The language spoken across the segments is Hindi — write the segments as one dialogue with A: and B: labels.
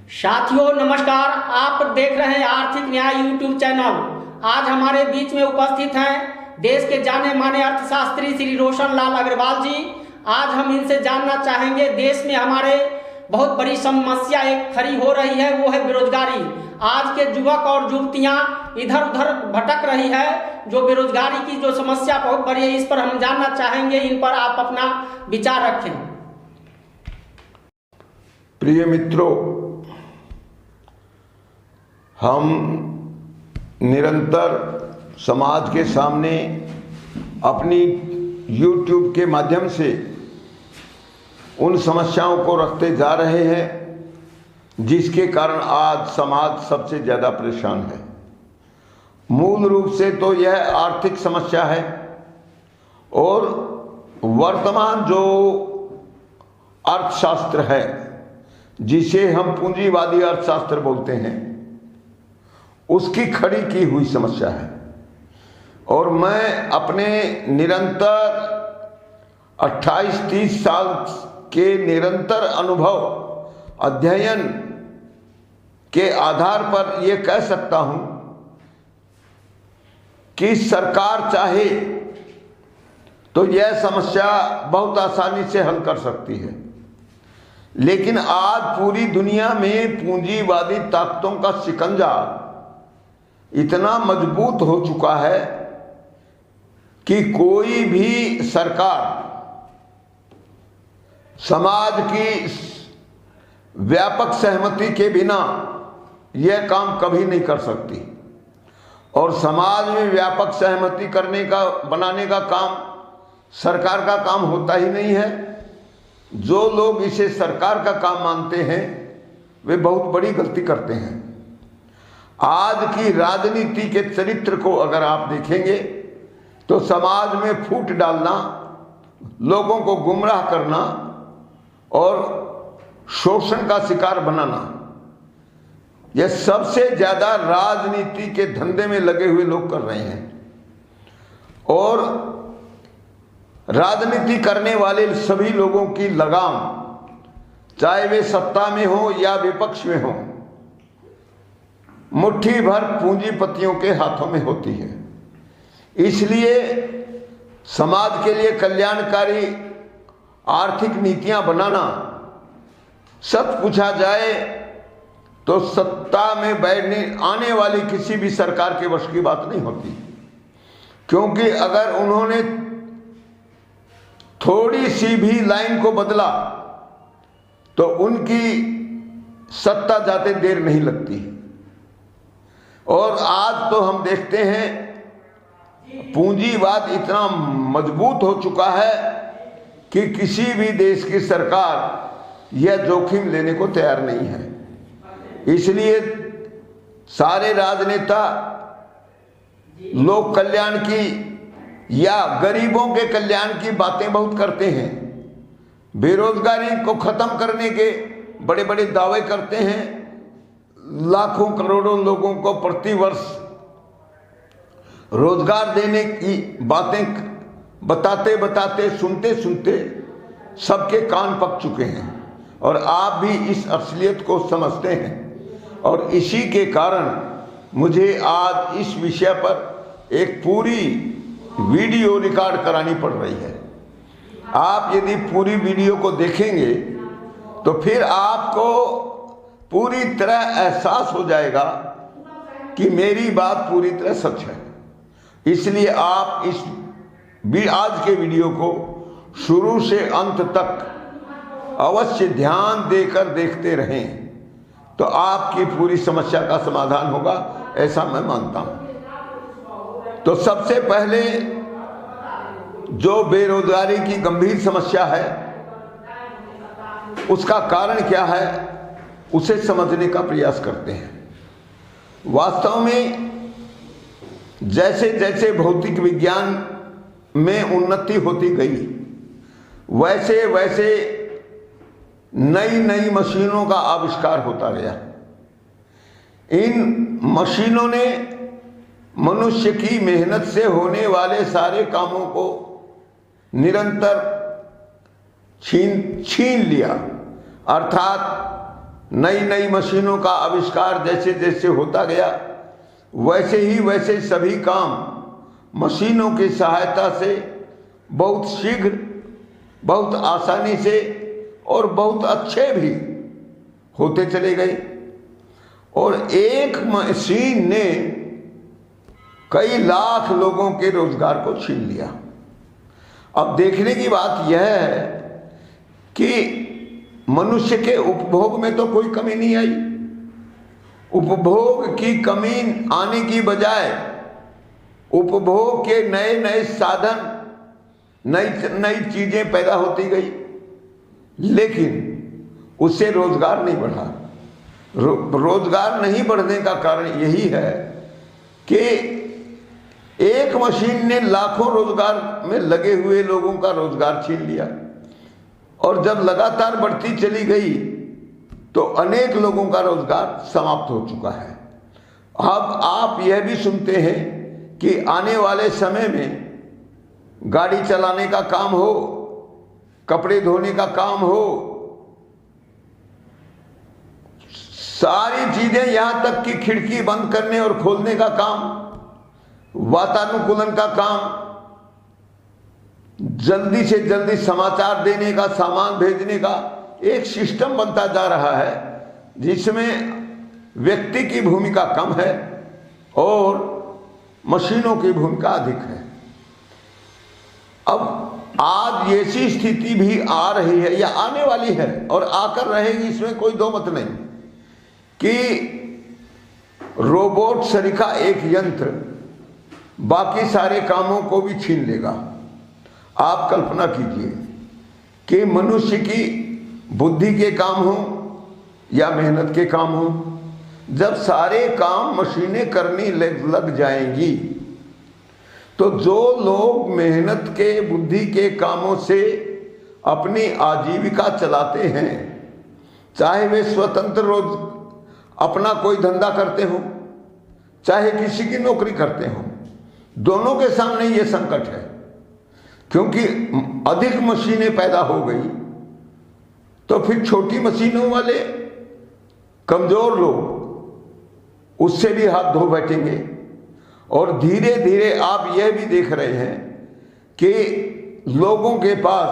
A: साथियों नमस्कार, आप देख रहे हैं आर्थिक न्याय यूट्यूब चैनल। आज हमारे बीच में उपस्थित हैं देश के जाने माने अर्थशास्त्री श्री रोशन लाल अग्रवाल जी। आज हम इनसे जानना चाहेंगे, देश में हमारे बहुत बड़ी समस्या एक खड़ी हो रही है, वो है बेरोजगारी। आज के युवक और युवतियां इधर उधर भटक रही है। जो बेरोजगारी की जो समस्या बहुत बड़ी है, इस पर हम जानना चाहेंगे, इन पर आप अपना विचार रखें।
B: प्रिय मित्रों, हम निरंतर समाज के सामने अपनी YouTube के माध्यम से उन समस्याओं को रखते जा रहे हैं जिसके कारण आज समाज सबसे ज़्यादा परेशान है। मूल रूप से तो यह आर्थिक समस्या है और वर्तमान जो अर्थशास्त्र है, जिसे हम पूंजीवादी अर्थशास्त्र बोलते हैं, उसकी खड़ी की हुई समस्या है। और मैं अपने निरंतर 28-30 साल के निरंतर अनुभव अध्ययन के आधार पर यह कह सकता हूं कि सरकार चाहे तो यह समस्या बहुत आसानी से हल कर सकती है, लेकिन आज पूरी दुनिया में पूंजीवादी ताकतों का शिकंजा इतना मजबूत हो चुका है कि कोई भी सरकार समाज की व्यापक सहमति के बिना यह काम कभी नहीं कर सकती। और समाज में व्यापक सहमति बनाने का काम सरकार का काम होता ही नहीं है। जो लोग इसे सरकार का काम मानते हैं वे बहुत बड़ी गलती करते हैं। आज की राजनीति के चरित्र को अगर आप देखेंगे तो समाज में फूट डालना, लोगों को गुमराह करना और शोषण का शिकार बनाना, यह सबसे ज्यादा राजनीति के धंधे में लगे हुए लोग कर रहे हैं। और राजनीति करने वाले सभी लोगों की लगाम, चाहे वे सत्ता में हो या विपक्ष में हो, मुट्ठी भर पूंजीपतियों के हाथों में होती है। इसलिए समाज के लिए कल्याणकारी आर्थिक नीतियां बनाना, सच पूछा जाए तो सत्ता में बैठने आने वाली किसी भी सरकार के वश की बात नहीं होती। क्योंकि अगर उन्होंने थोड़ी सी भी लाइन को बदला तो उनकी सत्ता जाते देर नहीं लगती। और आज तो हम देखते हैं पूंजीवाद इतना मजबूत हो चुका है कि किसी भी देश की सरकार यह जोखिम लेने को तैयार नहीं है। इसलिए सारे राजनेता लोक कल्याण की या गरीबों के कल्याण की बातें बहुत करते हैं, बेरोजगारी को खत्म करने के बड़े बड़े दावे करते हैं, लाखों करोड़ों लोगों को प्रति वर्ष रोजगार देने की बातें बताते बताते सुनते सुनते सबके कान पक चुके हैं। और आप भी इस असलियत को समझते हैं। और इसी के कारण मुझे आज इस विषय पर एक पूरी वीडियो रिकॉर्ड करानी पड़ रही है। आप यदि पूरी वीडियो को देखेंगे तो फिर आपको पूरी तरह एहसास हो जाएगा कि मेरी बात पूरी तरह सच है। इसलिए आप आज के वीडियो को शुरू से अंत तक अवश्य ध्यान देकर देखते रहें, तो आपकी पूरी समस्या का समाधान होगा, ऐसा मैं मानता हूं। तो सबसे पहले जो बेरोजगारी की गंभीर समस्या है, उसका कारण क्या है, उसे समझने का प्रयास करते हैं। वास्तव में जैसे जैसे भौतिक विज्ञान में उन्नति होती गई, वैसे वैसे नई नई मशीनों का आविष्कार होता गया। इन मशीनों ने मनुष्य की मेहनत से होने वाले सारे कामों को निरंतर छीन लिया। अर्थात नई नई मशीनों का आविष्कार जैसे जैसे होता गया, वैसे सभी काम मशीनों की सहायता से बहुत शीघ्र, बहुत आसानी से और बहुत अच्छे भी होते चले गए। और एक मशीन ने कई लाख लोगों के रोजगार को छीन लिया। अब देखने की बात यह है कि मनुष्य के उपभोग में तो कोई कमी नहीं आई। उपभोग की कमी आने की बजाय उपभोग के नए नए साधन, नई नई चीजें पैदा होती गई, लेकिन उससे रोजगार नहीं बढ़ा। रोजगार नहीं बढ़ने का कारण यही है कि एक मशीन ने लाखों रोजगार में लगे हुए लोगों का रोजगार छीन लिया, और जब लगातार बढ़ती चली गई तो अनेक लोगों का रोजगार समाप्त हो चुका है। अब आप यह भी सुनते हैं कि आने वाले समय में गाड़ी चलाने का काम हो, कपड़े धोने का काम हो, सारी चीजें, यहां तक कि खिड़की बंद करने और खोलने का काम, वातानुकूलन का काम, जल्दी से जल्दी समाचार देने का, सामान भेजने का एक सिस्टम बनता जा रहा है, जिसमें व्यक्ति की भूमिका कम है और मशीनों की भूमिका अधिक है। अब आज ऐसी स्थिति भी आ रही है या आने वाली है और आकर रहेगी, इसमें कोई दो मत नहीं, कि रोबोट सरीखा एक यंत्र बाकी सारे कामों को भी छीन लेगा। आप कल्पना कीजिए कि मनुष्य की बुद्धि के काम हो या मेहनत के काम हो, जब सारे काम मशीनें करने लग जाएंगी तो जो लोग मेहनत के, बुद्धि के कामों से अपनी आजीविका चलाते हैं, चाहे वे स्वतंत्र रोज अपना कोई धंधा करते हो, चाहे किसी की नौकरी करते हो, दोनों के सामने ये संकट है। क्योंकि अधिक मशीनें पैदा हो गई तो फिर छोटी मशीनों वाले कमजोर लोग उससे भी हाथ धो बैठेंगे, और धीरे धीरे आप यह भी देख रहे हैं कि लोगों के पास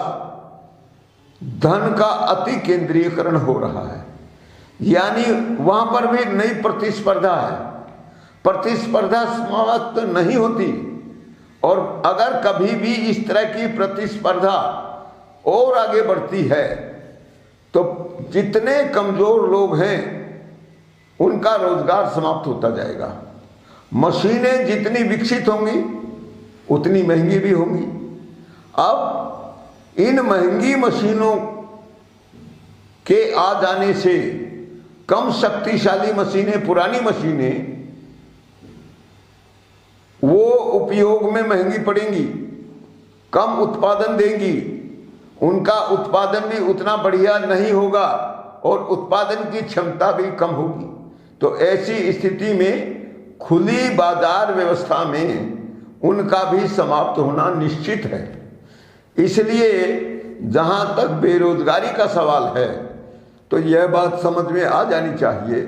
B: धन का अति केंद्रीयकरण हो रहा है, यानी वहां पर भी नई प्रतिस्पर्धा है। प्रतिस्पर्धा समाप्त नहीं होती, और अगर कभी भी इस तरह की प्रतिस्पर्धा और आगे बढ़ती है तो जितने कमजोर लोग हैं उनका रोजगार समाप्त होता जाएगा। मशीनें जितनी विकसित होंगी उतनी महंगी भी होंगी। अब इन महंगी मशीनों के आ जाने से कम शक्तिशाली मशीनें, पुरानी मशीनें, वो उपयोग में महंगी पड़ेंगी, कम उत्पादन देंगी, उनका उत्पादन भी उतना बढ़िया नहीं होगा और उत्पादन की क्षमता भी कम होगी। तो ऐसी स्थिति में खुली बाजार व्यवस्था में उनका भी समाप्त होना निश्चित है। इसलिए जहां तक बेरोजगारी का सवाल है तो यह बात समझ में आ जानी चाहिए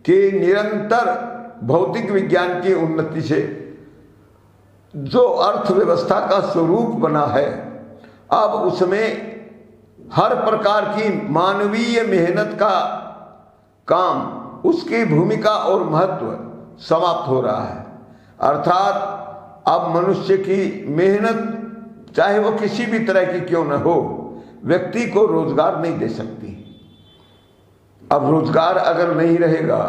B: कि निरंतर भौतिक विज्ञान की उन्नति से जो अर्थव्यवस्था का स्वरूप बना है, अब उसमें हर प्रकार की मानवीय मेहनत का काम, उसकी भूमिका और महत्व समाप्त हो रहा है। अर्थात अब मनुष्य की मेहनत, चाहे वो किसी भी तरह की क्यों न हो, व्यक्ति को रोजगार नहीं दे सकती। अब रोजगार अगर नहीं रहेगा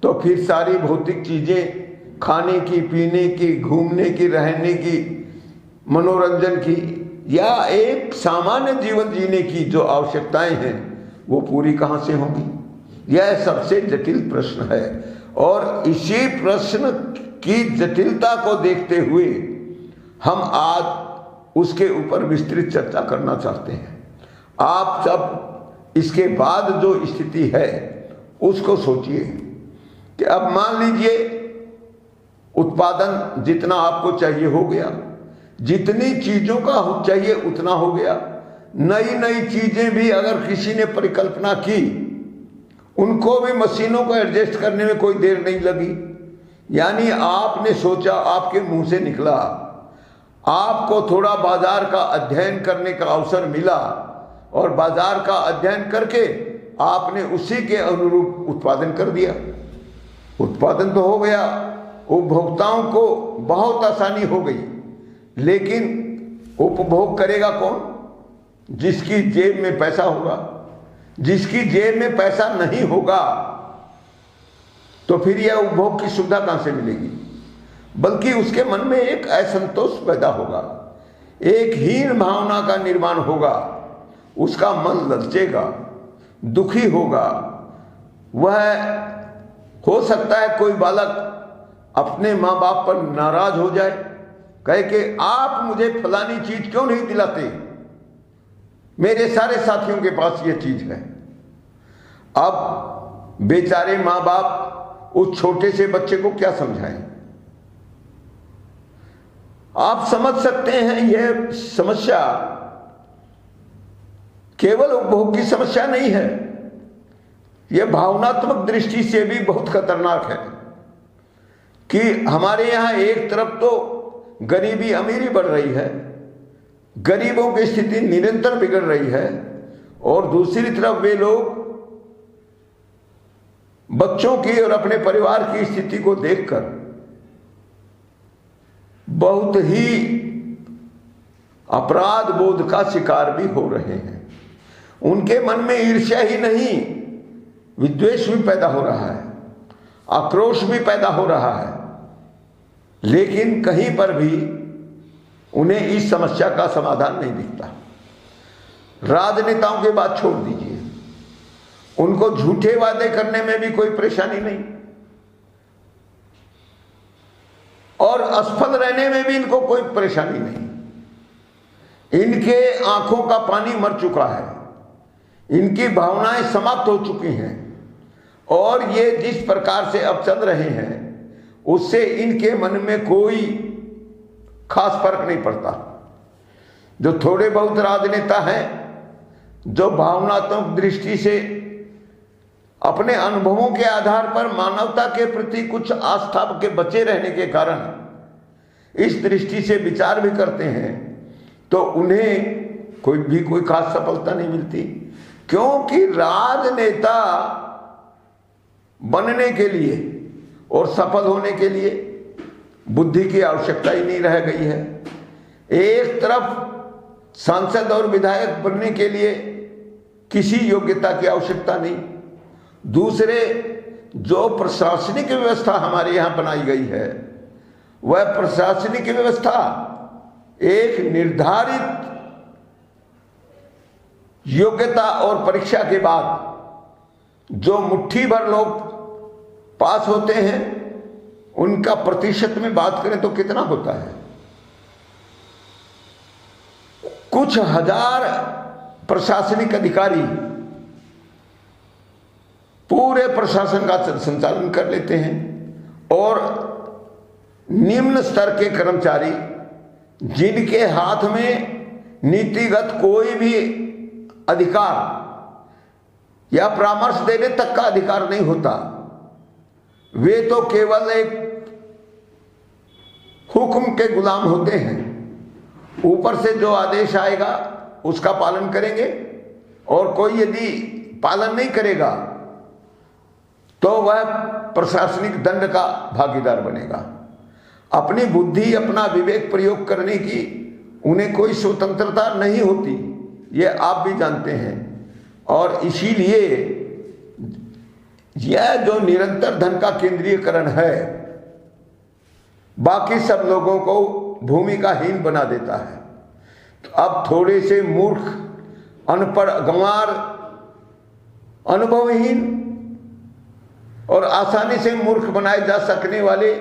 B: तो फिर सारी भौतिक चीजें, खाने की, पीने की, घूमने की, रहने की, मनोरंजन की, या एक सामान्य जीवन जीने की जो आवश्यकताएं हैं वो पूरी कहां से होंगी? यह सबसे जटिल प्रश्न है, और इसी प्रश्न की जटिलता को देखते हुए हम आज उसके ऊपर विस्तृत चर्चा करना चाहते हैं। आप सब इसके बाद जो स्थिति है उसको सोचिए कि अब मान लीजिए उत्पादन जितना आपको चाहिए हो गया, जितनी चीजों का चाहिए उतना हो गया, नई नई चीजें भी अगर किसी ने परिकल्पना की उनको भी मशीनों को एडजस्ट करने में कोई देर नहीं लगी। यानी आपने सोचा, आपके मुंह से निकला, आपको थोड़ा बाजार का अध्ययन करने का अवसर मिला और बाजार का अध्ययन करके आपने उसी के अनुरूप उत्पादन कर दिया। उत्पादन तो हो गया, उपभोक्ताओं को बहुत आसानी हो गई, लेकिन उपभोग करेगा कौन? जिसकी जेब में पैसा होगा। जिसकी जेब में पैसा नहीं होगा तो फिर यह उपभोग की सुविधा कहां से मिलेगी? बल्कि उसके मन में एक असंतोष पैदा होगा, एक हीन भावना का निर्माण होगा, उसका मन ललचेगा, दुखी होगा। वह हो सकता है कोई बालक अपने माँ बाप पर नाराज हो जाए, कहे कि आप मुझे फलानी चीज क्यों नहीं दिलाते, मेरे सारे साथियों के पास ये चीज है। अब बेचारे माँ बाप उस छोटे से बच्चे को क्या समझाएं? आप समझ सकते हैं यह समस्या केवल उपभोग की समस्या नहीं है, यह भावनात्मक दृष्टि से भी बहुत खतरनाक है कि हमारे यहां एक तरफ तो गरीबी अमीरी बढ़ रही है, गरीबों की स्थिति निरंतर बिगड़ रही है, और दूसरी तरफ वे लोग बच्चों की और अपने परिवार की स्थिति को देखकर बहुत ही अपराध बोध का शिकार भी हो रहे हैं। उनके मन में ईर्ष्या ही नहीं, विद्वेष भी पैदा हो रहा है, आक्रोश भी पैदा हो रहा है, लेकिन कहीं पर भी उन्हें इस समस्या का समाधान नहीं दिखता। राजनेताओं की बात छोड़ दीजिए, उनको झूठे वादे करने में भी कोई परेशानी नहीं, और असफल रहने में भी इनको कोई परेशानी नहीं। इनके आंखों का पानी मर चुका है, इनकी भावनाएं समाप्त हो चुकी हैं, और ये जिस प्रकार से अब चल रहे हैं उससे इनके मन में कोई खास फर्क नहीं पड़ता। जो थोड़े बहुत राजनेता हैं, जो भावनात्मक दृष्टि से अपने अनुभवों के आधार पर मानवता के प्रति कुछ आस्था के बचे रहने के कारण इस दृष्टि से विचार भी करते हैं, तो उन्हें कोई खास सफलता नहीं मिलती, क्योंकि राजनेता बनने के लिए और सफल होने के लिए बुद्धि की आवश्यकता ही नहीं रह गई है। एक तरफ सांसद और विधायक बनने के लिए किसी योग्यता की आवश्यकता नहीं, दूसरे जो प्रशासनिक व्यवस्था हमारे यहां बनाई गई है, वह प्रशासनिक व्यवस्था एक निर्धारित योग्यता और परीक्षा के बाद जो मुट्ठी भर लोग पास होते हैं, उनका प्रतिशत में बात करें तो कितना होता है? कुछ हजार प्रशासनिक अधिकारी पूरे प्रशासन का संचालन कर लेते हैं, और निम्न स्तर के कर्मचारी जिनके हाथ में नीतिगत कोई भी अधिकार या परामर्श देने तक का अधिकार नहीं होता, वे तो केवल एक हुक्म के गुलाम होते हैं। ऊपर से जो आदेश आएगा उसका पालन करेंगे, और कोई यदि पालन नहीं करेगा तो वह प्रशासनिक दंड का भागीदार बनेगा। अपनी बुद्धि, अपना विवेक प्रयोग करने की उन्हें कोई स्वतंत्रता नहीं होती, ये आप भी जानते हैं। और इसीलिए यह जो निरंतर धन का केंद्रीयकरण है, बाकी सब लोगों को भूमिकाहीन बना देता है। तो अब थोड़े से मूर्ख, अनपढ़, गंवार, अनुभवहीन और आसानी से मूर्ख बनाए जा सकने वाले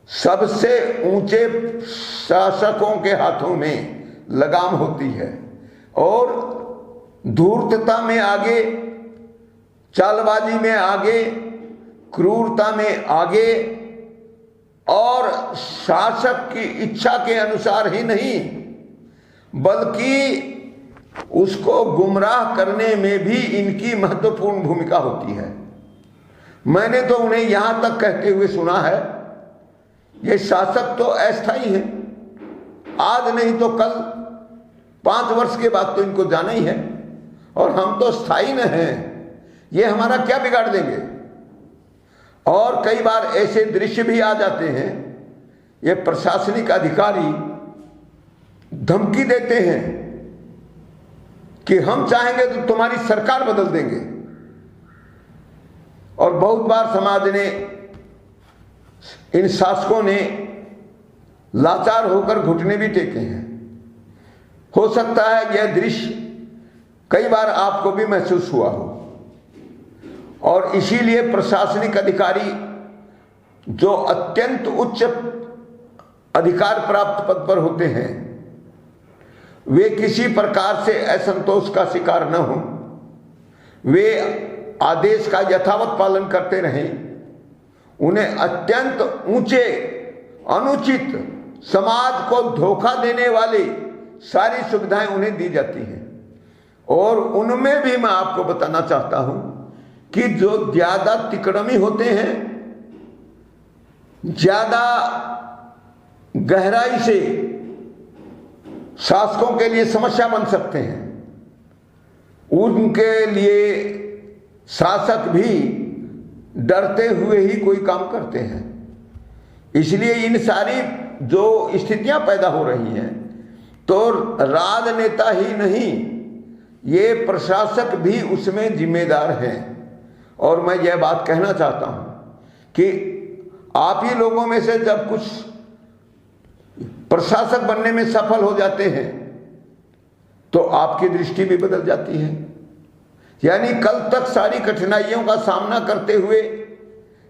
B: सबसे ऊंचे शासकों के हाथों में लगाम होती है, और धूर्तता में आगे, चालबाजी में आगे, क्रूरता में आगे, और शासक की इच्छा के अनुसार ही नहीं बल्कि उसको गुमराह करने में भी इनकी महत्वपूर्ण भूमिका होती है। मैंने तो उन्हें यहां तक कहते हुए सुना है, ये शासक तो अस्थायी है, आज नहीं तो कल 5 वर्ष के बाद तो इनको जाना ही है, और हम तो स्थायी न हैं, ये हमारा क्या बिगाड़ देंगे। और कई बार ऐसे दृश्य भी आ जाते हैं, ये प्रशासनिक अधिकारी धमकी देते हैं कि हम चाहेंगे तो तुम्हारी सरकार बदल देंगे। और बहुत बार समाज ने, इन शासकों ने लाचार होकर घुटने भी टेके हैं। हो सकता है यह दृश्य कई बार आपको भी महसूस हुआ हो, और इसीलिए प्रशासनिक अधिकारी जो अत्यंत उच्च अधिकार प्राप्त पद पर होते हैं, वे किसी प्रकार से असंतोष का शिकार न हो, वे आदेश का यथावत पालन करते रहें। उन्हें अत्यंत ऊंचे, अनुचित, समाज को धोखा देने वाली सारी सुविधाएं उन्हें दी जाती हैं। और उनमें भी मैं आपको बताना चाहता हूं कि जो ज्यादा तिकड़मी होते हैं, ज्यादा गहराई से शासकों के लिए समस्या बन सकते हैं, उनके लिए शासक भी डरते हुए ही कोई काम करते हैं। इसलिए इन सारी जो स्थितियां पैदा हो रही हैं, तो राजनेता ही नहीं, ये प्रशासक भी उसमें जिम्मेदार हैं। और मैं यह बात कहना चाहता हूं कि आप ही लोगों में से जब कुछ प्रशासक बनने में सफल हो जाते हैं, तो आपकी दृष्टि भी बदल जाती है। यानी कल तक सारी कठिनाइयों का सामना करते हुए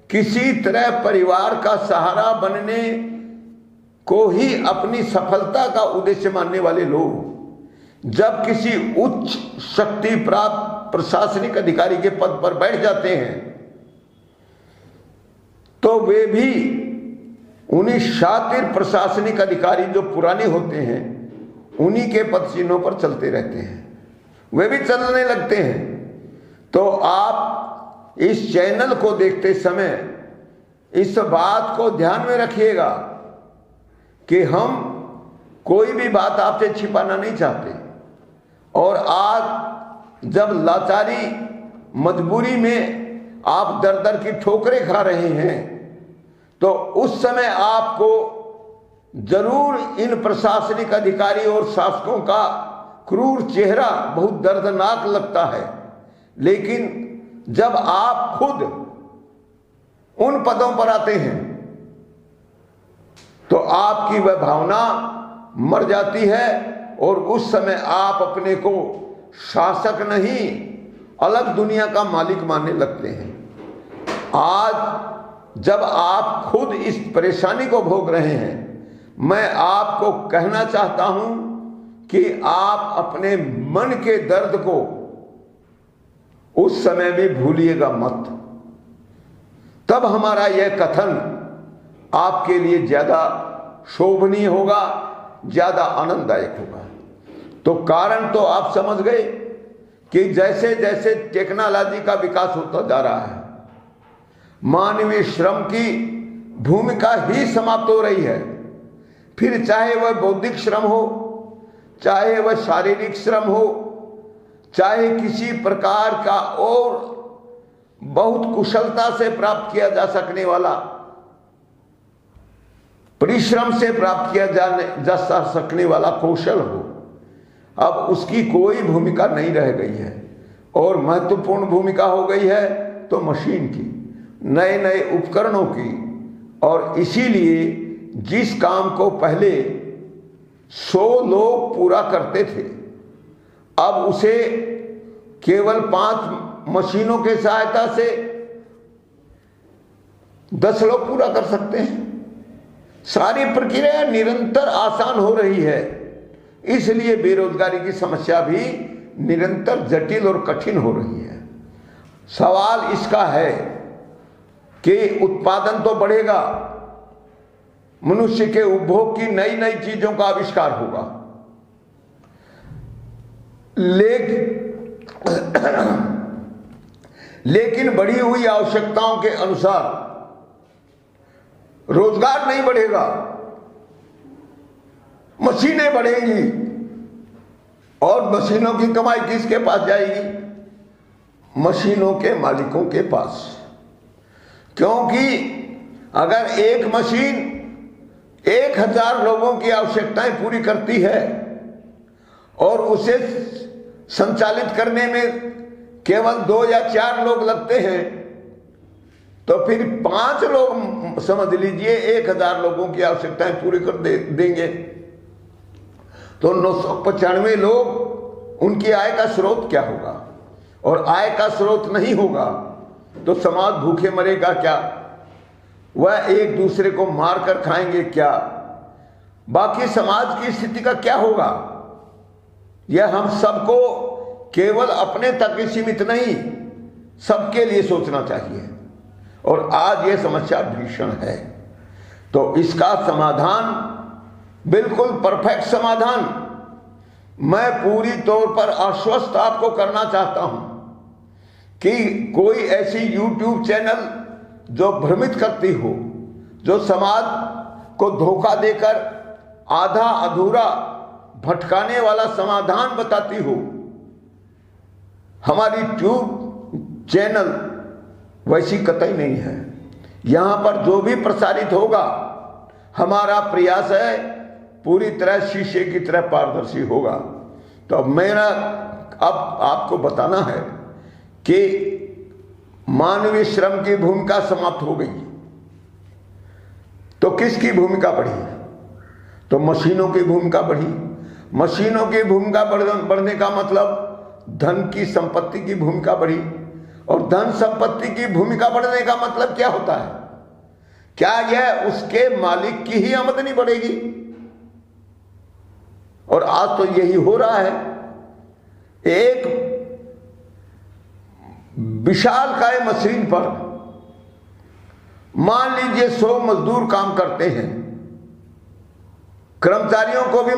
B: किसी तरह परिवार का सहारा बनने को ही अपनी सफलता का उद्देश्य मानने वाले लोग जब किसी उच्च शक्ति प्राप्त प्रशासनिक अधिकारी के पद पर बैठ जाते हैं, तो वे भी उन्हीं शातिर प्रशासनिक अधिकारी जो पुराने होते हैं, उन्हीं के पद चिन्हों पर चलते रहते हैं, वे भी चलने लगते हैं। तो आप इस चैनल को देखते समय इस बात को ध्यान में रखिएगा कि हम कोई भी बात आपसे छिपाना नहीं चाहते। और आज जब लाचारी, मजबूरी में आप दर दर की ठोकरें खा रहे हैं, तो उस समय आपको जरूर इन प्रशासनिक अधिकारी और शासकों का क्रूर चेहरा बहुत दर्दनाक लगता है। लेकिन जब आप खुद उन पदों पर आते हैं, तो आपकी वह भावना मर जाती है, और उस समय आप अपने को शासक नहीं, अलग दुनिया का मालिक मानने लगते हैं। आज जब आप खुद इस परेशानी को भोग रहे हैं, मैं आपको कहना चाहता हूं कि आप अपने मन के दर्द को उस समय भी भूलिएगा मत। तब हमारा यह कथन आपके लिए ज्यादा शोभनीय होगा, ज्यादा आनंददायक होगा। तो कारण तो आप समझ गए कि जैसे जैसे टेक्नोलॉजी का विकास होता जा रहा है, मानवीय श्रम की भूमिका ही समाप्त हो रही है। फिर चाहे वह बौद्धिक श्रम हो, चाहे वह शारीरिक श्रम हो, चाहे किसी प्रकार का और बहुत कुशलता से प्राप्त किया जा सकने वाला, परिश्रम से प्राप्त किया जा सकने वाला कौशल हो, अब उसकी कोई भूमिका नहीं रह गई है। और महत्वपूर्ण भूमिका हो गई है तो मशीन की, नए नए उपकरणों की। और इसीलिए जिस काम को पहले 100 लोग पूरा करते थे, अब उसे केवल 5 मशीनों के सहायता से 10 लोग पूरा कर सकते हैं। सारी प्रक्रिया निरंतर आसान हो रही है, इसलिए बेरोजगारी की समस्या भी निरंतर जटिल और कठिन हो रही है। सवाल इसका है कि उत्पादन तो बढ़ेगा, मनुष्य के उपभोग की नई नई चीजों का आविष्कार होगा, लेकिन बढ़ी हुई आवश्यकताओं के अनुसार रोजगार नहीं बढ़ेगा, मशीनें बढ़ेंगी और मशीनों की कमाई किसके पास जाएगी? मशीनों के मालिकों के पास। क्योंकि अगर एक मशीन 1000 लोगों की आवश्यकताएं पूरी करती है और उसे संचालित करने में केवल 2 या 4 लोग लगते हैं, तो फिर 5 लोग समझ लीजिए 1000 लोगों की आवश्यकताएं पूरी कर देंगे, तो 995 लोग, उनकी आय का स्रोत क्या होगा? और आय का स्रोत नहीं होगा तो समाज भूखे मरेगा क्या? वह एक दूसरे को मार कर खाएंगे क्या? बाकी समाज की स्थिति का क्या होगा? यह हम सबको केवल अपने तक ही सीमित नहीं, सबके लिए सोचना चाहिए। और आज यह समस्या भीषण है, तो इसका समाधान, बिल्कुल परफेक्ट समाधान, मैं पूरी तौर पर आश्वस्त आपको करना चाहता हूं कि कोई ऐसी YouTube चैनल जो भ्रमित करती हो, जो समाज को धोखा देकर आधा अधूरा भटकाने वाला समाधान बताती हो, हमारी ट्यूब चैनल वैसी कतई नहीं है। यहां पर जो भी प्रसारित होगा, हमारा प्रयास है पूरी तरह शीशे की तरह पारदर्शी होगा। तो अब मेरा आपको बताना है कि मानवीय श्रम की भूमिका समाप्त हो गई, तो किसकी भूमिका बढ़ी? तो मशीनों की भूमिका बढ़ी। मशीनों की भूमिका बढ़ने का मतलब धन की, संपत्ति की भूमिका बढ़ी। और धन संपत्ति की भूमिका बढ़ने का मतलब क्या होता है? क्या यह उसके मालिक की ही आमदनी बढ़ेगी? और आज तो यही हो रहा है। एक विशालकाय मशीन पर मान लीजिए 100 मजदूर काम करते हैं, कर्मचारियों को भी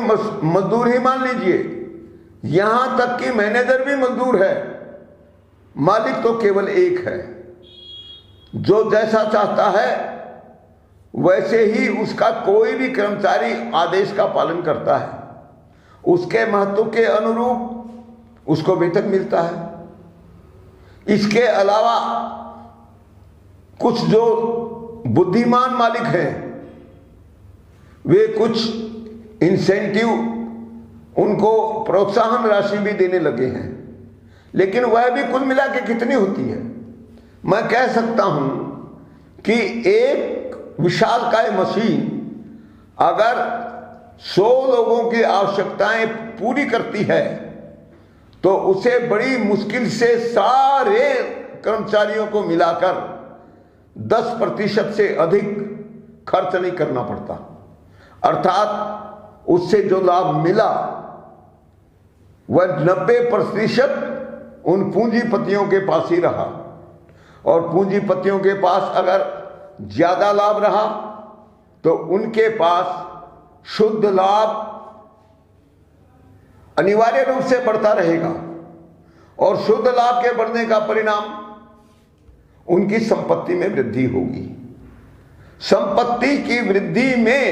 B: मजदूर ही मान लीजिए, यहां तक कि मैनेजर भी मजदूर है, मालिक तो केवल एक है। जो जैसा चाहता है वैसे ही उसका कोई भी कर्मचारी आदेश का पालन करता है, उसके महत्व के अनुरूप उसको वेतन मिलता है। इसके अलावा कुछ जो बुद्धिमान मालिक हैं, वे कुछ इंसेंटिव, उनको प्रोत्साहन राशि भी देने लगे हैं। लेकिन वह भी कुल मिला के कितनी होती है? मैं कह सकता हूं कि एक विशालकाय मशीन अगर 100 लोगों की आवश्यकताएं पूरी करती है, तो उसे बड़ी मुश्किल से सारे कर्मचारियों को मिलाकर 10% से अधिक खर्च नहीं करना पड़ता। अर्थात उससे जो लाभ मिला वह 90% उन पूंजीपतियों के पास ही रहा। और पूंजीपतियों के पास अगर ज्यादा लाभ रहा तो उनके पास शुद्ध लाभ अनिवार्य रूप से बढ़ता रहेगा। और शुद्ध लाभ के बढ़ने का परिणाम उनकी संपत्ति में वृद्धि होगी। संपत्ति की वृद्धि में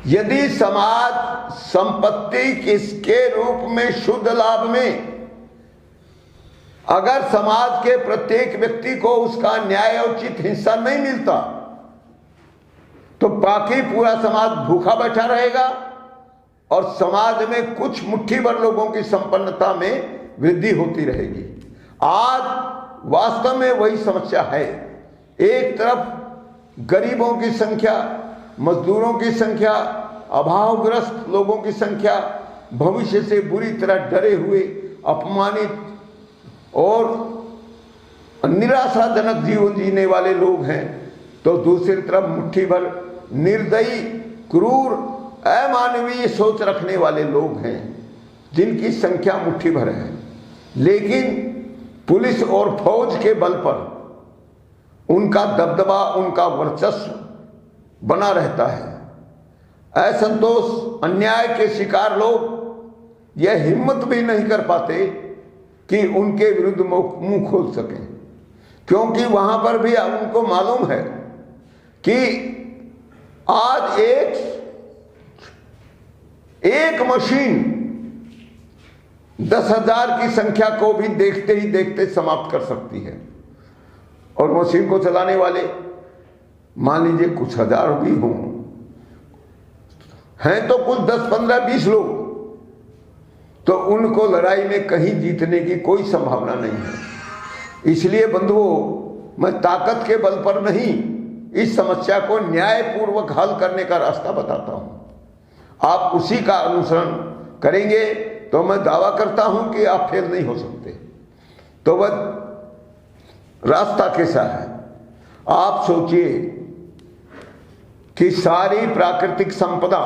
B: यदि समाज संपत्ति किसके रूप में, शुद्ध लाभ में, अगर समाज के प्रत्येक व्यक्ति को उसका न्यायोचित हिस्सा नहीं मिलता, तो बाकी पूरा समाज भूखा बैठा रहेगा और समाज में कुछ मुट्ठी भर लोगों की संपन्नता में वृद्धि होती रहेगी। आज वास्तव में वही समस्या है। एक तरफ गरीबों की संख्या, मजदूरों की संख्या, अभावग्रस्त लोगों की संख्या, भविष्य से बुरी तरह डरे हुए, अपमानित और निराशाजनक जीवन जीने वाले लोग हैं, तो दूसरी तरफ मुट्ठी भर निर्दयी, क्रूर, अमानवीय सोच रखने वाले लोग हैं जिनकी संख्या मुट्ठी भर है। लेकिन पुलिस और फौज के बल पर उनका दबदबा, उनका वर्चस्व बना रहता है। असंतोष, अन्याय के शिकार लोग यह हिम्मत भी नहीं कर पाते कि उनके विरुद्ध मुंह खोल सकें, क्योंकि वहां पर भी उनको मालूम है कि आज एक मशीन 10,000 की संख्या को भी देखते ही देखते समाप्त कर सकती है। और मशीन को चलाने वाले मान लीजिए कुछ हजार भी हों, हैं तो कुछ 10, 15, 20 लोग, तो उनको लड़ाई में कहीं जीतने की कोई संभावना नहीं है। इसलिए बंधुओं, मैं ताकत के बल पर नहीं, इस समस्या को न्यायपूर्वक हल करने का रास्ता बताता हूं। आप उसी का अनुसरण करेंगे तो मैं दावा करता हूं कि आप फेल नहीं हो सकते। तो वह रास्ता कैसा है? आप सोचिए कि सारी प्राकृतिक संपदा,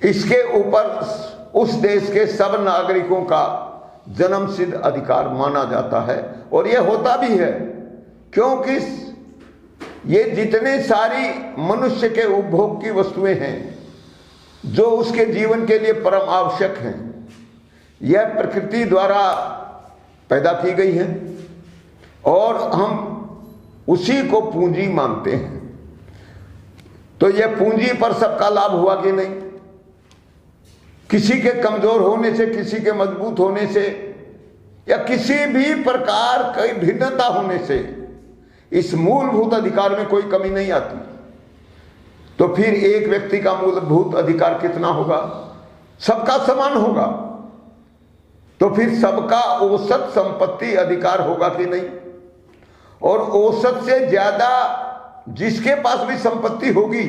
B: इसके ऊपर उस देश के सब नागरिकों का जन्मसिद्ध अधिकार माना जाता है, और यह होता भी है, क्योंकि ये जितने सारी मनुष्य के उपभोग की वस्तुएं हैं जो उसके जीवन के लिए परम आवश्यक हैं, यह प्रकृति द्वारा पैदा की गई है और हम उसी को पूंजी मानते हैं। तो यह पूंजी पर सबका लाभ हुआ कि नहीं? किसी के कमजोर होने से, किसी के मजबूत होने से, या किसी भी प्रकार की भिन्नता होने से इस मूलभूत अधिकार में कोई कमी नहीं आती। तो फिर एक व्यक्ति का मूलभूत अधिकार कितना होगा? सबका समान होगा। तो फिर सबका औसत संपत्ति अधिकार होगा कि नहीं? और औसत से ज्यादा जिसके पास भी संपत्ति होगी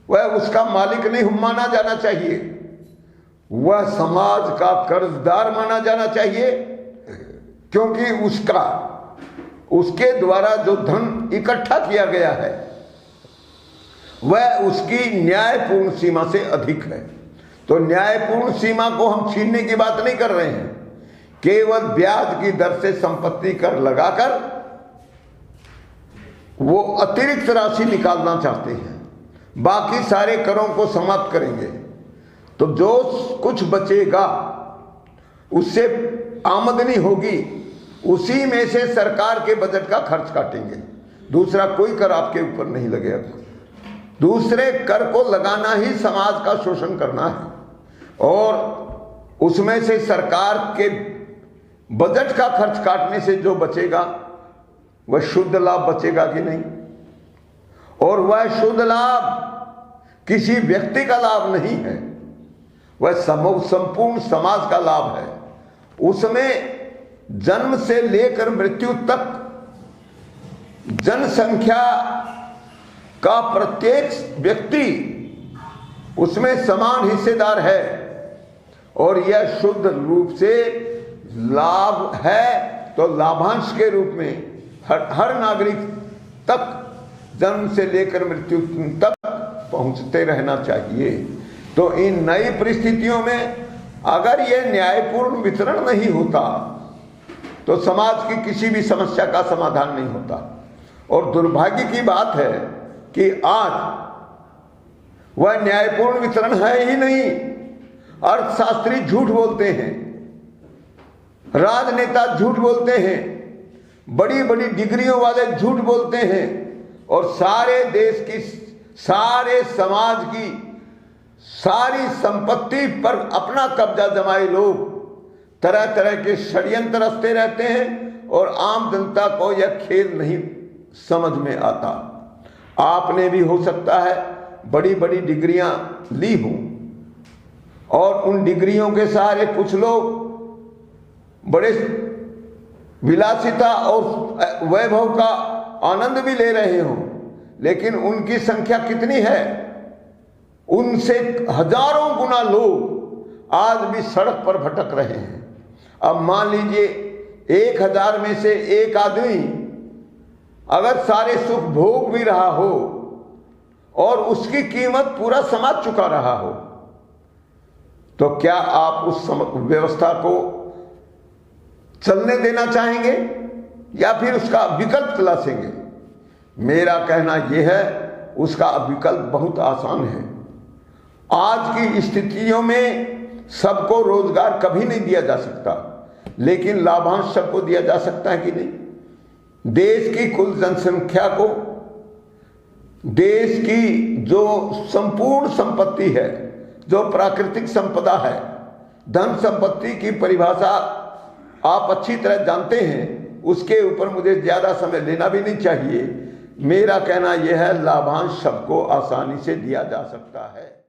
B: वह उसका मालिक नहीं माना जाना चाहिए, वह समाज का कर्जदार माना जाना चाहिए, क्योंकि उसके द्वारा जो धन इकट्ठा किया गया है वह उसकी न्यायपूर्ण सीमा से अधिक है। तो न्यायपूर्ण सीमा को हम छीनने की बात नहीं कर रहे हैं, केवल ब्याज की दर से संपत्ति कर लगाकर वो अतिरिक्त राशि निकालना चाहते हैं, बाकी सारे करों को समाप्त करेंगे। तो जो कुछ बचेगा उससे आमदनी होगी, उसी में से सरकार के बजट का खर्च काटेंगे। दूसरा कोई कर आपके ऊपर नहीं लगेगा। दूसरे कर को लगाना ही समाज का शोषण करना है, और उसमें से सरकार के बजट का खर्च काटने से जो बचेगा वह शुद्ध लाभ बचेगा कि नहीं? और वह शुद्ध लाभ किसी व्यक्ति का लाभ नहीं है, वह संपूर्ण समाज का लाभ है। उसमें जन्म से लेकर मृत्यु तक जनसंख्या का प्रत्येक व्यक्ति उसमें समान हिस्सेदार है, और यह शुद्ध रूप से लाभ है। तो लाभांश के रूप में हर नागरिक तक जन्म से लेकर मृत्यु तक पहुंचते रहना चाहिए। तो इन नई परिस्थितियों में अगर यह न्यायपूर्ण वितरण नहीं होता तो समाज की किसी भी समस्या का समाधान नहीं होता। और दुर्भाग्य की बात है कि आज वह न्यायपूर्ण वितरण है ही नहीं। अर्थशास्त्री झूठ बोलते हैं, राजनेता झूठ बोलते हैं, बड़ी बड़ी डिग्रियों वाले झूठ बोलते हैं, और सारे देश की, सारे समाज की सारी संपत्ति पर अपना कब्जा जमाए लोग तरह तरह के षड्यंत्र रचते रहते हैं, और आम जनता को यह खेल नहीं समझ में आता। आपने भी हो सकता है बड़ी बड़ी डिग्रियां ली हों, और उन डिग्रियों के सहारे कुछ लोग बड़े विलासिता और वैभव का आनंद भी ले रहे हों, लेकिन उनकी संख्या कितनी है? उनसे हजारों गुना लोग आज भी सड़क पर भटक रहे हैं। अब मान लीजिए 1000 में से एक आदमी अगर सारे सुख भोग भी रहा हो और उसकी कीमत पूरा समाज चुका रहा हो, तो क्या आप उस व्यवस्था को चलने देना चाहेंगे या फिर उसका विकल्प तलाशेंगे? मेरा कहना यह है, उसका विकल्प बहुत आसान है। आज की स्थितियों में सबको रोजगार कभी नहीं दिया जा सकता, लेकिन लाभांश सबको दिया जा सकता है कि नहीं। देश की कुल जनसंख्या को, देश की जो संपूर्ण संपत्ति है, जो प्राकृतिक संपदा है, धन संपत्ति की परिभाषा आप अच्छी तरह जानते हैं, उसके ऊपर मुझे ज्यादा समय लेना भी नहीं चाहिए। मेरा कहना यह है, लाभांश सबको आसानी से दिया जा सकता है।